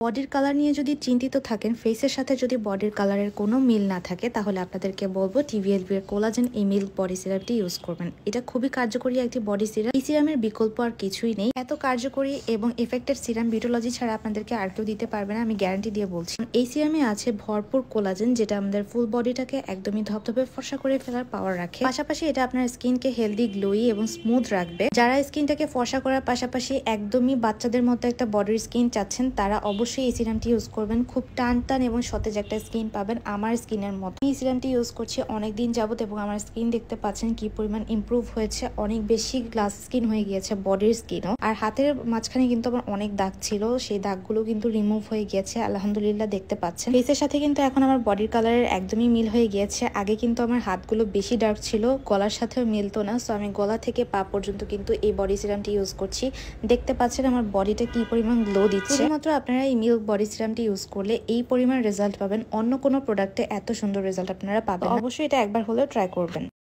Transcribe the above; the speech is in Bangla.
বডির কালার নিয়ে যদি চিন্তিত থাকেন, ফেসের সাথে যদি বডির কালারের কোনো মিল না থাকে, তাহলে আপনাদেরকে বলবো TVLB এর কোলাজেন এই মিল্ক বডি সিরামটি ইউজ করবেন। এটা খুবই কার্যকরী একটি বডি সিরাম। এই সিরামের বিকল্প আর কিছুই নেই। এত কার্যকরী এবং ইফেক্টেড সিরাম বিউটোলজি ছাড়া আপনাদেরকে আর কেউ দিতে পারবে না, আমি গ্যারান্টি দিয়ে বলছি। এই সিরামে আছে ভরপুর কোলাজেন, যেটা আমাদের ফুল বডিটাকে একদমই ধপধপে ফর্সা করে ফেলার পাওয়ার রাখে। পাশাপাশি এটা আপনার স্কিনকে হেলদি, গ্লোই এবং স্মুথ রাখবে। যারা স্কিনটাকে ফর্সা করার পাশাপাশি একদমই বাচ্চাদের মতো একটা বডির স্কিন চাচ্ছেন, তারা অবশ্যই এই সিরামটি ইউজ করবেন। খুব টান এবং সতেজ একটা স্কিন পাবেন, আমার স্কিনের মতো। এই সিরামটি ইউজ করছি অনেকদিন যাবত এবং আমার স্কিন দেখতে পাচ্ছেন কি পরিমাণ ইমপ্রুভ হয়েছে। অনেক বেশি গ্লাস স্কিন হয়ে গিয়েছে, বডির স্কিনও। আর হাতের মাঝখানে কিন্তু আমার অনেক দাগ ছিল, সেই দাগগুলো কিন্তু রিমুভ হয়ে গিয়েছে, আলহামদুলিল্লাহ। দেখতে পাচ্ছেন ফেসের সাথে কিন্তু এখন আমার বডির কালারের একদমই মিল হয়ে গিয়েছে। আগে কিন্তু আমার হাতগুলো বেশি ডার্ক ছিল, গলার সাথেও মিলতো না। সো আমি গলা থেকে পা পর্যন্ত কিন্তু এই বডি সিরামটি ইউজ করছি। দেখতে পাচ্ছেন আমার বডিটা কি পরিমাণ গ্লো দিচ্ছে। শুধুমাত্র আপনারা এই মিল্ক বডি সিরামটি ইউজ করলে এই পরিমাণ রেজাল্ট পাবেন, অন্য কোনো প্রোডাক্টে এত সুন্দর রেজাল্ট আপনারা পাবেন না। অবশ্যই এটা একবার হলেও ট্রাই করবেন।